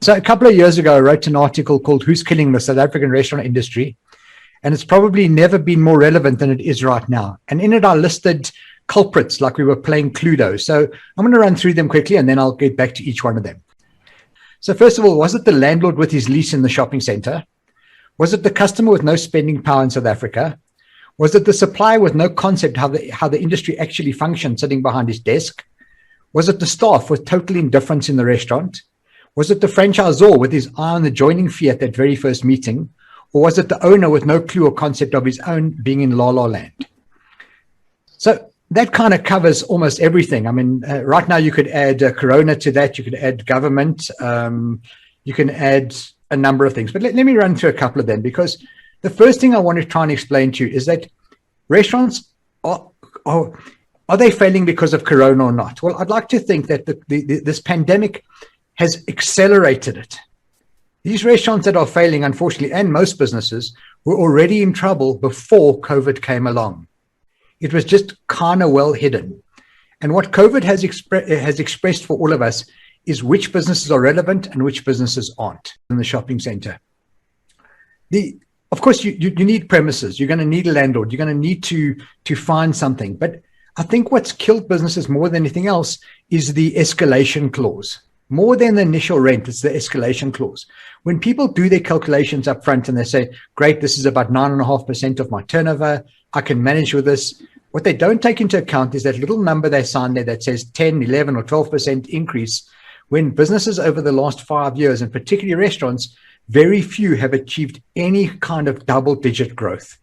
So a couple of years ago, I wrote an article called Who's Killing the South African Restaurant Industry? And it's probably never been more relevant than it is right now. And in it, I listed culprits like we were playing Cluedo. So I'm going to run through them quickly, and then I'll get back to each one of them. So first of all, was it the landlord with his lease in the shopping center? Was it the customer with no spending power in South Africa? Was it the supplier with no concept how the industry actually functioned sitting behind his desk? Was it the staff with total indifference in the restaurant? Was it the franchisor with his eye on the joining fee at that very first meeting? Or was it the owner with no clue or concept of his own being in la la land? So that kind of covers almost everything. I mean, right now you could add Corona to that. You could add government. You can add a number of things. But let me run through a couple of them, because the first thing I want to try and explain to you is that restaurants, are they failing because of Corona or not? Well, I'd like to think that this pandemic has accelerated it. These restaurants that are failing, unfortunately, and most businesses, were already in trouble before COVID came along. It was just kind of well hidden. And what COVID has expressed for all of us is which businesses are relevant and which businesses aren't in the shopping center. Of course, you need premises. You're going to need a landlord. You're going to need to find something. But I think what's killed businesses more than anything else is the escalation clause. More than the initial rent, it's the escalation clause. When people do their calculations up front and they say, great, this is about 9.5% of my turnover, I can manage with this. What they don't take into account is that little number they sign there that says 10, 11 or 12% increase, when businesses over the last 5 years, and particularly restaurants, very few have achieved any kind of double-digit growth.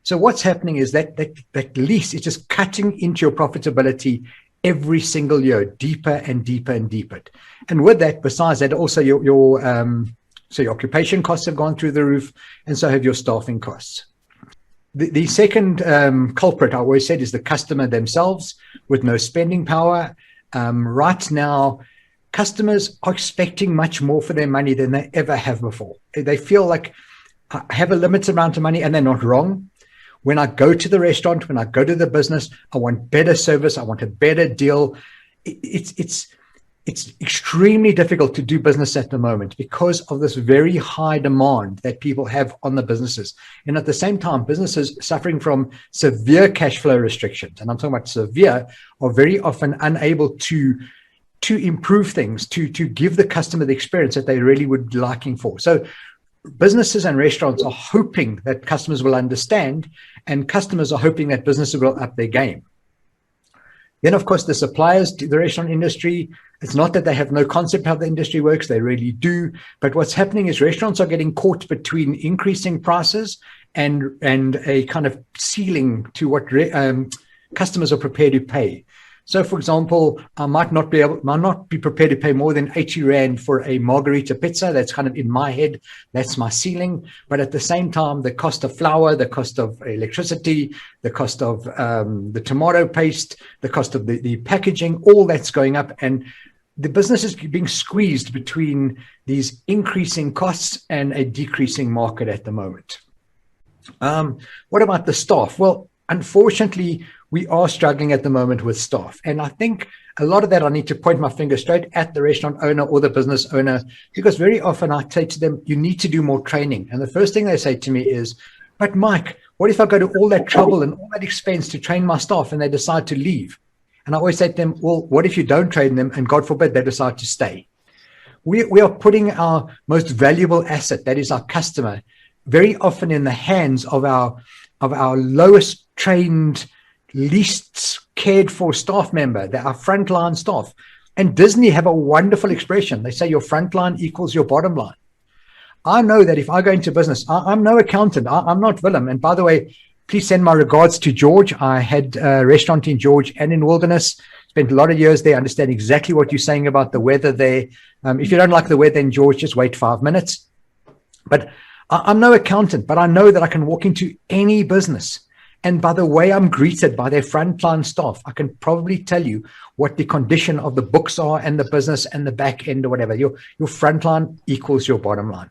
So what's happening is that lease is just cutting into your profitability every single year, deeper and deeper and deeper. And with that, besides that, also your occupation costs have gone through the roof, and so have your staffing costs. The second culprit, I always said, is the customer themselves with no spending power. Right now, customers are expecting much more for their money than they ever have before. They feel like I have a limited amount of money, and they're not wrong. When I go to the restaurant, when I go to the business, I want better service. I want a better deal. It's extremely difficult to do business at the moment because of this very high demand that people have on the businesses. And at the same time, businesses suffering from severe cash flow restrictions, and I'm talking about severe, are very often unable to improve things, to give the customer the experience that they really would be liking for. So businesses and restaurants are hoping that customers will understand, and customers are hoping that businesses will up their game. Then, of course, the suppliers to the restaurant industry, it's not that they have no concept how the industry works, they really do. But what's happening is restaurants are getting caught between increasing prices and a kind of ceiling to what customers are prepared to pay. So, for example, I might not be prepared to pay more than 80 Rand for a margarita pizza. That's kind of in my head. That's my ceiling. But at the same time, the cost of flour, the cost of electricity, the cost of the tomato paste, the cost of the packaging, all that's going up. And the business is being squeezed between these increasing costs and a decreasing market at the moment. What about the staff? Well, unfortunately, we are struggling at the moment with staff. And I think a lot of that, I need to point my finger straight at the restaurant owner or the business owner, because very often I say to them, you need to do more training. And the first thing they say to me is, but Mike, what if I go to all that trouble and all that expense to train my staff and they decide to leave? And I always say to them, well, what if you don't train them and God forbid they decide to stay? We are putting our most valuable asset, that is our customer, very often in the hands of our lowest trained, least cared for staff member, our frontline staff. And Disney have a wonderful expression. They say your frontline equals your bottom line. I know that if I go into business, I'm no accountant. I'm not Willem. And by the way, please send my regards to George. I had a restaurant in George and in Wilderness. Spent a lot of years there. Understand exactly what you're saying about the weather there. If you don't like the weather in George, just wait 5 minutes. But I'm no accountant, but I know that I can walk into any business, and by the way I'm greeted by their frontline staff, I can probably tell you what the condition of the books are and the business and the back end or whatever. Your frontline equals your bottom line.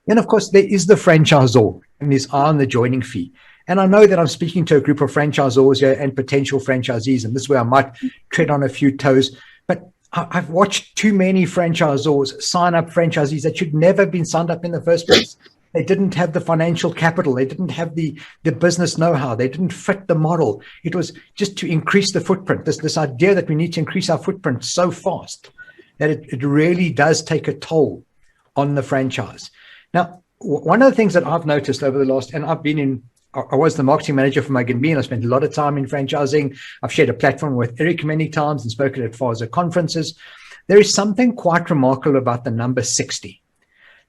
Then, of course, there is the franchisor and his eye on the joining fee. And I know that I'm speaking to a group of franchisors here and potential franchisees, and this is where I might tread on a few toes. But I've watched too many franchisors sign up franchisees that should never have been signed up in the first place. They didn't have the financial capital. They didn't have the business know-how. They didn't fit the model. It was just to increase the footprint. This idea that we need to increase our footprint so fast that it really does take a toll on the franchise. Now, one of the things that I've noticed over the last, and I was the marketing manager for Mugg & Bean. I spent a lot of time in franchising. I've shared a platform with Eric many times and spoken at FASA conferences. There is something quite remarkable about the number 60.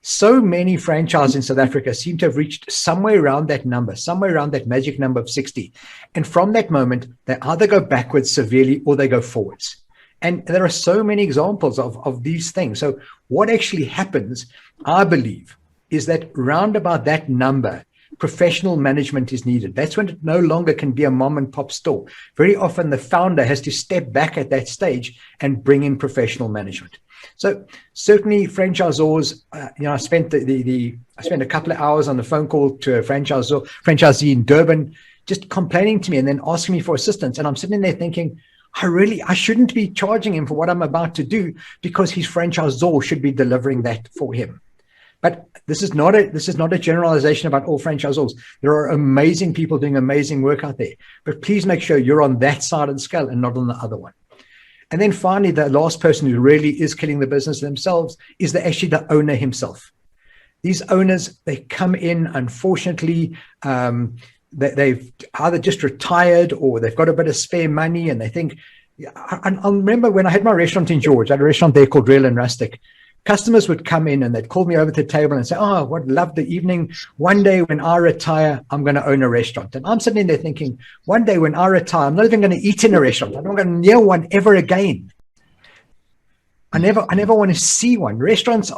So many franchises in South Africa seem to have reached somewhere around that number, somewhere around that magic number of 60. And from that moment, they either go backwards severely or they go forwards. And there are so many examples of these things. So what actually happens, I believe, is that round about that number, professional management is needed. That's when it no longer can be a mom and pop store. Very often the founder has to step back at that stage and bring in professional management. So certainly franchisors, I spent I spent a couple of hours on the phone call to a franchisee in Durban, just complaining to me and then asking me for assistance. And I'm sitting there thinking, I shouldn't be charging him for what I'm about to do, because his franchisor should be delivering that for him. But this is not a generalization about all franchisors. There are amazing people doing amazing work out there. But please make sure you're on that side of the scale and not on the other one. And then finally, the last person who really is killing the business themselves is the owner himself. These owners, they come in, unfortunately, they've either just retired or they've got a bit of spare money, and they think, I remember when I had my restaurant in George, I had a restaurant there called Real and Rustic. Customers would come in and they'd call me over to the table and say, oh, what love the evening. One day when I retire, I'm going to own a restaurant. And I'm sitting there thinking, one day when I retire, I'm not even going to eat in a restaurant. I'm not going to near one ever again. I never want to see one. Restaurants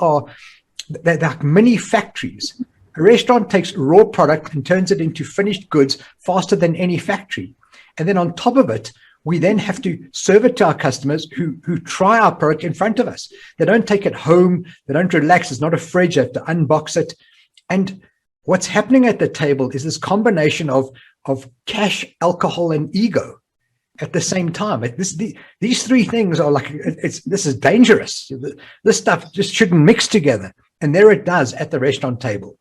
they're like mini factories. A restaurant takes raw product and turns it into finished goods faster than any factory. And then on top of it, we then have to serve it to our customers who try our product in front of us. They don't take it home. They don't relax. It's not a fridge. They have to unbox it. And what's happening at the table is this combination of cash, alcohol, and ego at the same time. These three things are like, this is dangerous. This stuff just shouldn't mix together. And there it does at the restaurant table.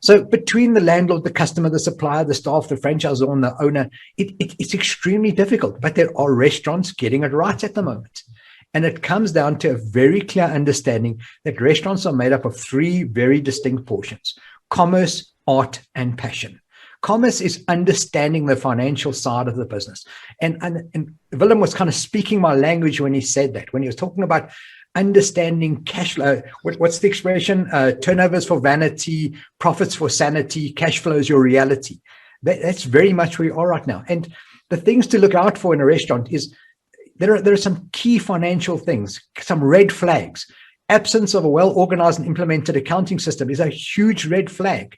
So between the landlord, the customer, the supplier, the staff, the franchisor, and the owner, it's extremely difficult. But there are restaurants getting it right at the moment. And it comes down to a very clear understanding that restaurants are made up of three very distinct portions: commerce, art, and passion. Commerce is understanding the financial side of the business. And Willem was kind of speaking my language when he said that, when he was talking about understanding cash flow. What's the expression? Turnovers for vanity, profits for sanity, cash flow is your reality. That's very much where we are right now. And the things to look out for in a restaurant is there are some key financial things, some red flags. Absence of a well-organized and implemented accounting system is a huge red flag.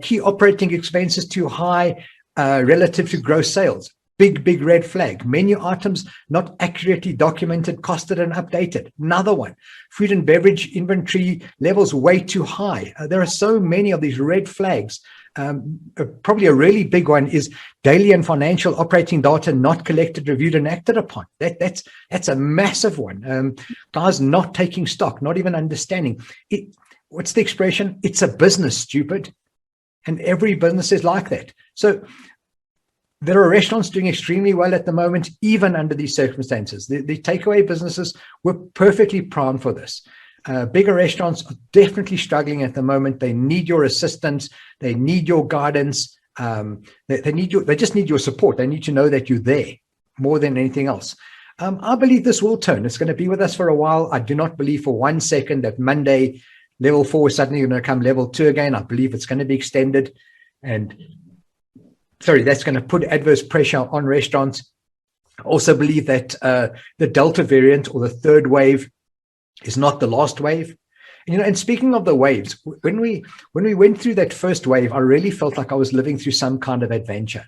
Key operating expenses too high relative to gross sales. Big red flag. Menu items not accurately documented, costed, and updated. Another one. Food and beverage inventory levels way too high. There are so many of these red flags. Probably a really big one is daily and financial operating data not collected, reviewed, and acted upon. That's a massive one. Guys not taking stock, not even understanding it. What's the expression? It's a business, stupid. And every business is like that. So there are restaurants doing extremely well at the moment, even under these circumstances. The takeaway businesses were perfectly primed for this. Bigger restaurants are definitely struggling at the moment. They need your assistance. They need your guidance. They just need your support. They need to know that you're there more than anything else. I believe this will turn. It's going to be with us for a while. I do not believe for 1 second that Monday, level 4 is suddenly going to become level 2 again. I believe it's going to be extended. And that's going to put adverse pressure on restaurants. I also believe that the Delta variant, or the third wave, is not the last wave. And speaking of the waves, when we went through that first wave, I really felt like I was living through some kind of adventure.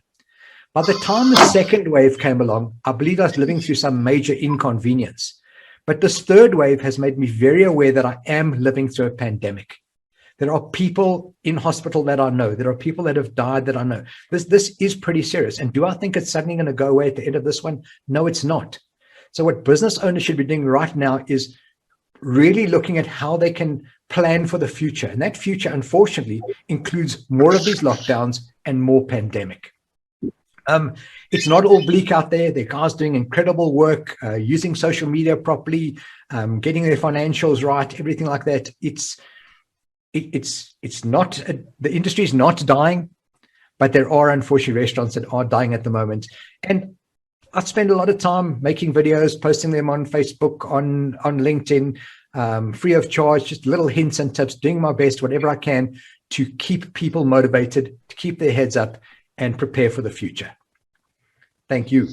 By the time the second wave came along, I believe I was living through some major inconvenience. But this third wave has made me very aware that I am living through a pandemic. There are people in hospital that I know. There are people that have died that I know. This is pretty serious. And do I think it's suddenly going to go away at the end of this one? No, it's not. So what business owners should be doing right now is really looking at how they can plan for the future. And that future, unfortunately, includes more of these lockdowns and more pandemic. It's not all bleak out there. There are guys doing incredible work, using social media properly, getting their financials right, everything like that. It's not, the industry is not dying, but there are unfortunately restaurants that are dying at the moment. And I spend a lot of time making videos, posting them on Facebook, on LinkedIn, free of charge, just little hints and tips, doing my best, whatever I can to keep people motivated, to keep their heads up and prepare for the future. Thank you.